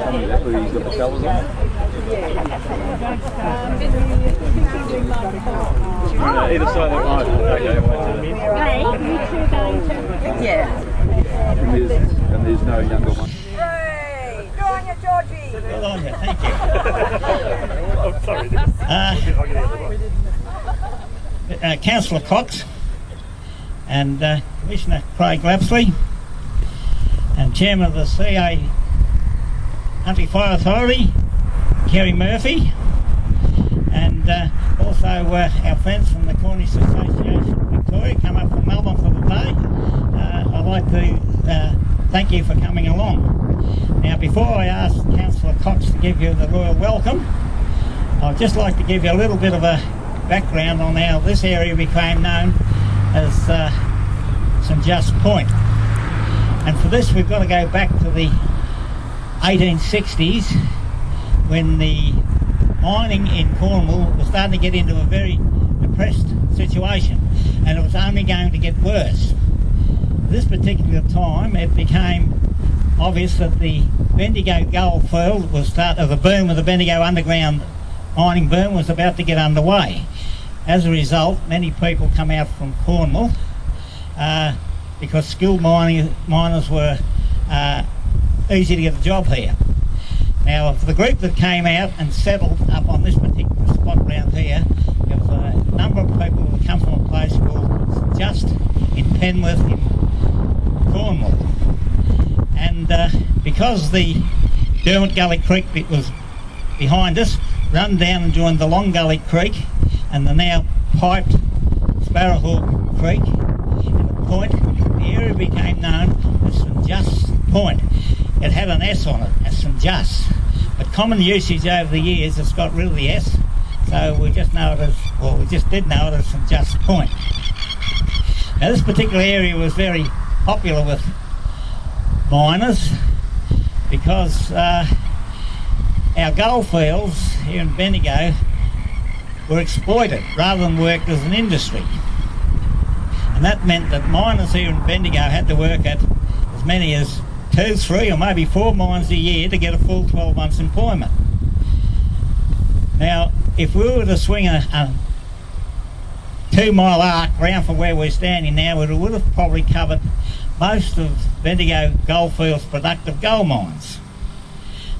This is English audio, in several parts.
Tommy there, where he's got the colours on. Either side of the line. Okay, Yeah. and there's no younger one. Hooray! Go on you, Georgie! Well on you, thank you. I'm sorry. Councilor Cox and Commissioner Craig Lapsley and Chairman of the CA Country Fire Authority, Kerry Murphy, and also our friends from the Cornish Association of Victoria come up from Melbourne for the day. I'd like to thank you for coming along. Now, before I ask Councillor Cox to give you the royal welcome, I'd just like to give you a little bit of a background on how this area became known as St Just Point. And for this we've got to go back to the 1860s when the mining in Cornwall was starting to get into a very depressed situation, and it was only going to get worse. This particular time it became obvious that the Bendigo goldfield was the boom of the Bendigo underground mining boom was about to get underway. As a result, many people come out from Cornwall because skilled miners were easy to get a job here. Now, for the group that came out and settled up on this particular spot around here, there was a number of people that come from a place called Just in Penworth in Cornwall. And because the Derwent Gully Creek bit was behind us, run down and joined the Long Gully Creek and the now piped Sparrowhawk Creek. And the point, the area became known as St Just Point. It had an S on it, as St Just. But common usage over the years has got rid of the S, so we just know it as, well, we just did know it as St Just Point. Now this particular area was very popular with miners because our goldfields here in Bendigo were exploited rather than worked as an industry. And that meant that miners here in Bendigo had to work at as many as 2, 3 or maybe 4 mines a year to get a full 12 months employment. Now, if we were to swing a 2-mile arc round from where we're standing now, it would have probably covered most of Bendigo goldfields' productive gold mines.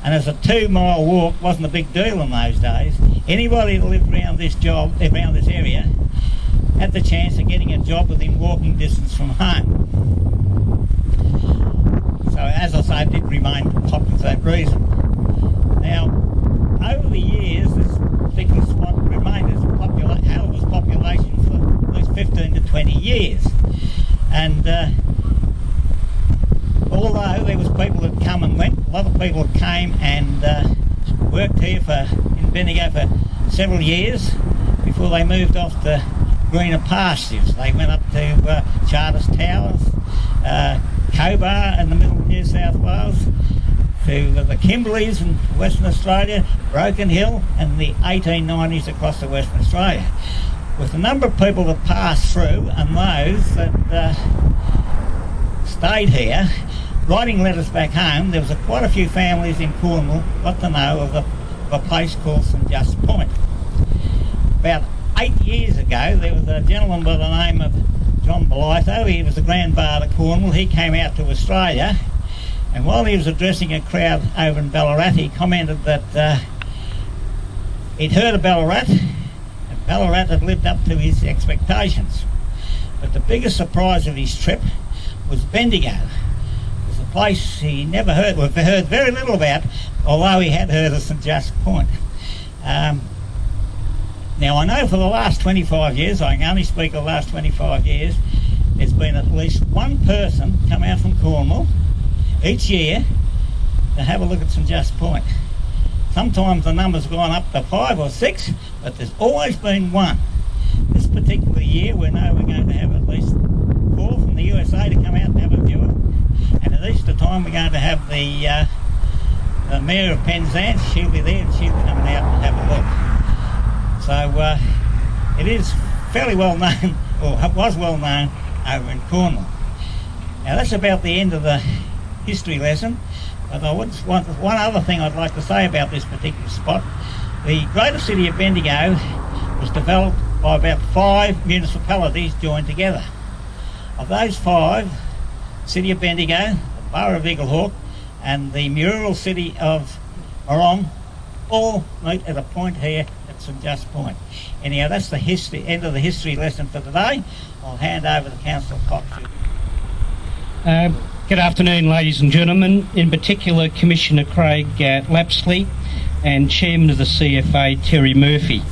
And as a 2-mile walk wasn't a big deal in those days, anybody that lived around this area had the chance of getting a job within walking distance from home. So as I say, it did remain popular for that reason. Now, over the years, this particular spot remained as held its population for at least 15 to 20 years. And although there was people that come and went, a lot of people that came and worked here in Bendigo for several years before they moved off to greener pastures. They went up to Charters Towers, Cobar in the middle of New South Wales, to the Kimberleys in Western Australia, Broken Hill, and the 1890s across to Western Australia. With the number of people that passed through and those that stayed here, writing letters back home, there was quite a few families in Cornwall got to know of a place called St Just Point. About 8 years ago, there was a gentleman by the name of John Blytho. He was the Grand Bard of Cornwall. He came out to Australia, and while he was addressing a crowd over in Ballarat, he commented that he'd heard of Ballarat, and Ballarat had lived up to his expectations. But the biggest surprise of his trip was Bendigo. It was a place he never heard, well, heard very little about, although he had heard of St Just Point. Now, I know for the last 25 years, I can only speak of the last 25 years, there's been at least one person come out from Cornwall each year to have a look at St Just Point. Sometimes the number's gone up to 5 or 6, but there's always been one. This particular year, we know we're going to have at least 4 from the USA to come out and have a view. And at Easter time, we're going to have the Mayor of Penzance. She'll be there and she'll be coming out and have a look. So it is fairly well known, or was well known, over in Cornwall. Now that's about the end of the history lesson. But I would want one other thing I'd like to say about this particular spot. The Greater City of Bendigo was developed by about 5 municipalities joined together. Of those 5, City of Bendigo, the Borough of Eaglehawk and the Mural City of Morong all meet at a point here at St Just Point. Anyhow, that's the end of the history lesson for today. I'll hand over to Councilor Cox. Good afternoon, ladies and gentlemen, in particular Commissioner Craig Lapsley and Chairman of the CFA Terry Murphy.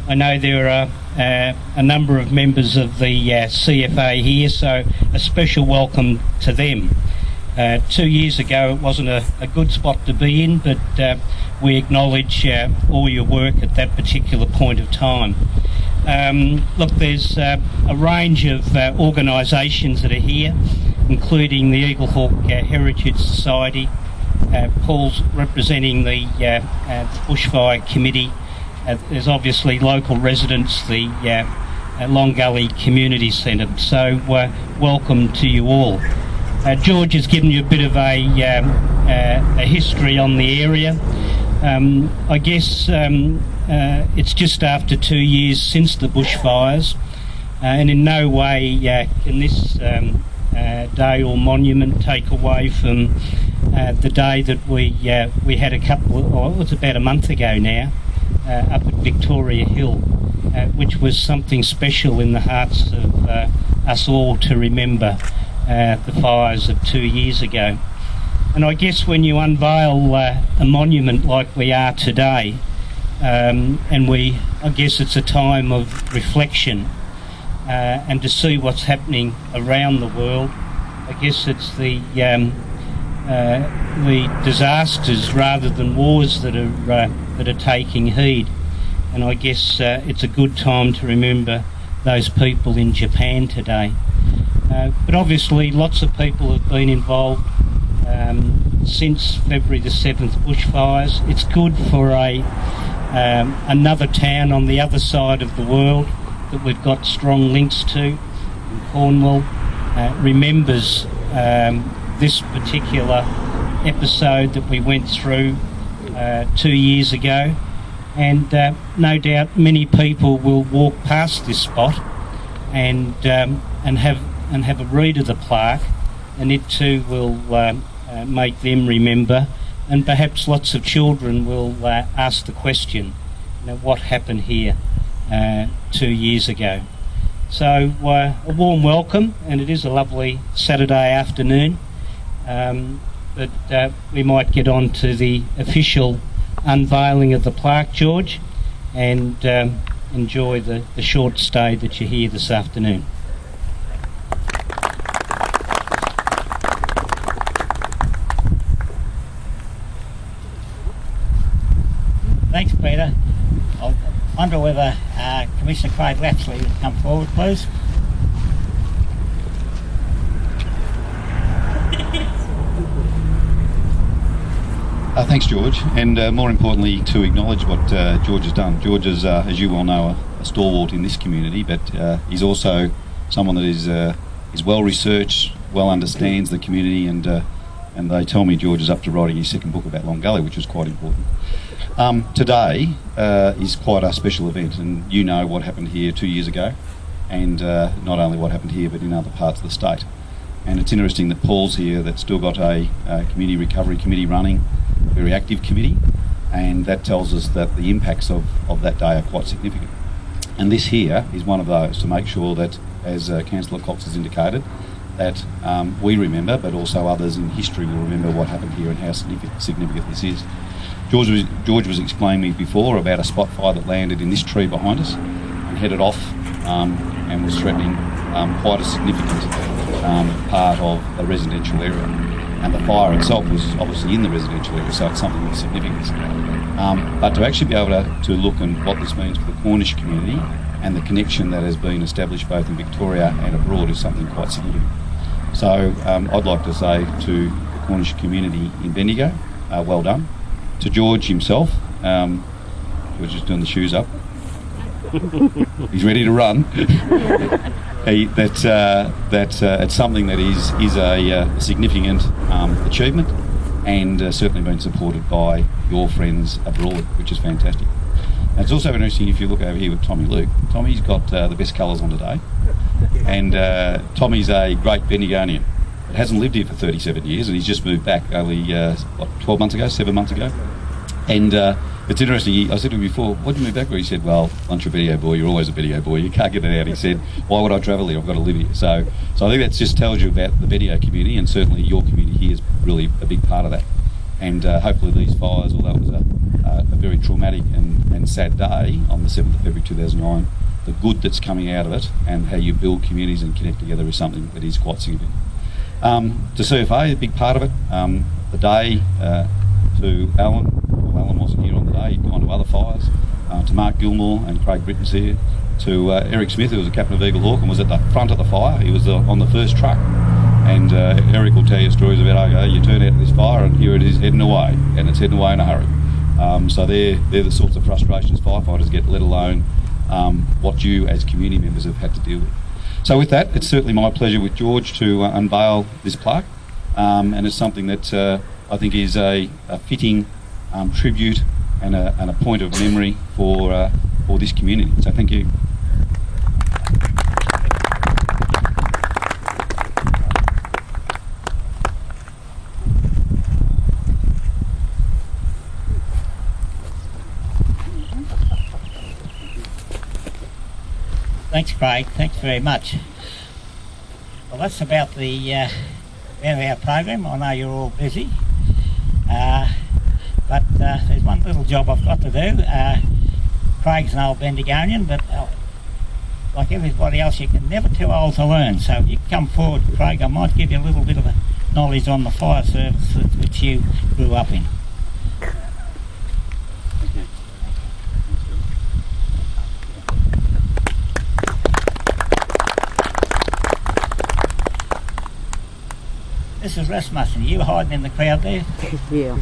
I know there are a number of members of the CFA here, so a special welcome to them. 2 years ago it wasn't a good spot to be in, but we acknowledge all your work at that particular point of time. Look, there's a range of organisations that are here, including the Eaglehawk Heritage Society. Paul's representing the Bushfire Committee. There's obviously local residents, the Long Gully Community Centre. So welcome to you all. George has given you a bit of a history on the area. I guess it's just after 2 years since the bushfires, and in no way can this day or monument take away from the day that we had it was about a month ago now, up at Victoria Hill, which was something special in the hearts of us all to remember the fires of 2 years ago. And I guess when you unveil a monument like we are today, and I guess it's a time of reflection and to see what's happening around the world. I guess it's the disasters rather than wars that are taking heed, and I guess it's a good time to remember those people in Japan today. But obviously lots of people have been involved since February the 7th bushfires. It's good for another town on the other side of the world that we've got strong links to, in Cornwall, remembers this particular episode that we went through 2 years ago, and no doubt many people will walk past this spot and have a read of the plaque, and it too will make them remember, and perhaps lots of children will ask the question, what happened here 2 years ago. So a warm welcome, and it is a lovely Saturday afternoon, but we might get on to the official unveiling of the plaque, George, and enjoy the short stay that you're here this afternoon. Thanks, Peter. I wonder whether Commissioner Craig Lapsley would come forward, please. Thanks, George, and more importantly, to acknowledge what George has done. George is, as you well know, a stalwart in this community, but he's also someone that is well researched, well understands the community, and they tell me George is up to writing his second book about Long Gully, which is quite important. Today is quite a special event, and you know what happened here 2 years ago, and not only what happened here but in other parts of the state. And it's interesting that Paul's here, that's still got a community recovery committee running, a very active committee, and that tells us that the impacts of that day are quite significant. And this here is one of those, to make sure that, as Councillor Cox has indicated, that we remember, but also others in history will remember what happened here and how significant this is. George was explaining me before about a spot fire that landed in this tree behind us and headed off and was threatening quite a significant part of a residential area. And the fire itself was obviously in the residential area, so it's something of significance. But to actually be able to look at what this means for the Cornish community and the connection that has been established both in Victoria and abroad is something quite significant. So I'd like to say to the Cornish community in Bendigo, well done. To George himself, George is doing the shoes up. He's ready to run. It's something that is a significant achievement, and certainly been supported by your friends abroad, which is fantastic. And it's also interesting if you look over here with Tommy Luke. Tommy's got the best colours on today, and Tommy's a great Bendigonian. Hasn't lived here for 37 years, and he's just moved back only 12 months ago, 7 months ago. And it's interesting, I said to him before, what did you move back for? He said, well, once you're a video boy, you're always a video boy, you can't get it out. He said, why would I travel here? I've got to live here. So I think that just tells you about the video community, and certainly your community here is really a big part of that. And hopefully these fires, although it was a very traumatic and sad day on the 7th of February 2009, the good that's coming out of it and how you build communities and connect together is something that is quite significant. To CFA, a big part of it, the day to Alan. Well, Alan wasn't here on the day, he'd gone to other fires. To Mark Gilmore and Craig Britton's here. To Eric Smith, who was a captain of Eagle Hawk and was at the front of the fire. He was on the first truck. And Eric will tell you stories about, okay, you turn out to this fire and here it is heading away, and it's heading away in a hurry. So they're the sorts of frustrations firefighters get, let alone what you as community members have had to deal with. So with that, it's certainly my pleasure with George to unveil this plaque, and it's something that I think is a fitting tribute and a point of memory for this community. So thank you. Thanks, Craig. Thanks very much. Well, that's about the end of our program. I know you're all busy, but there's one little job I've got to do. Craig's an old Bendigonian, but like everybody else, you can never too old to learn. So if you come forward, Craig, I might give you a little bit of knowledge on the fire service which you grew up in. This is Rasmussen. You were hiding in the crowd there? Yeah.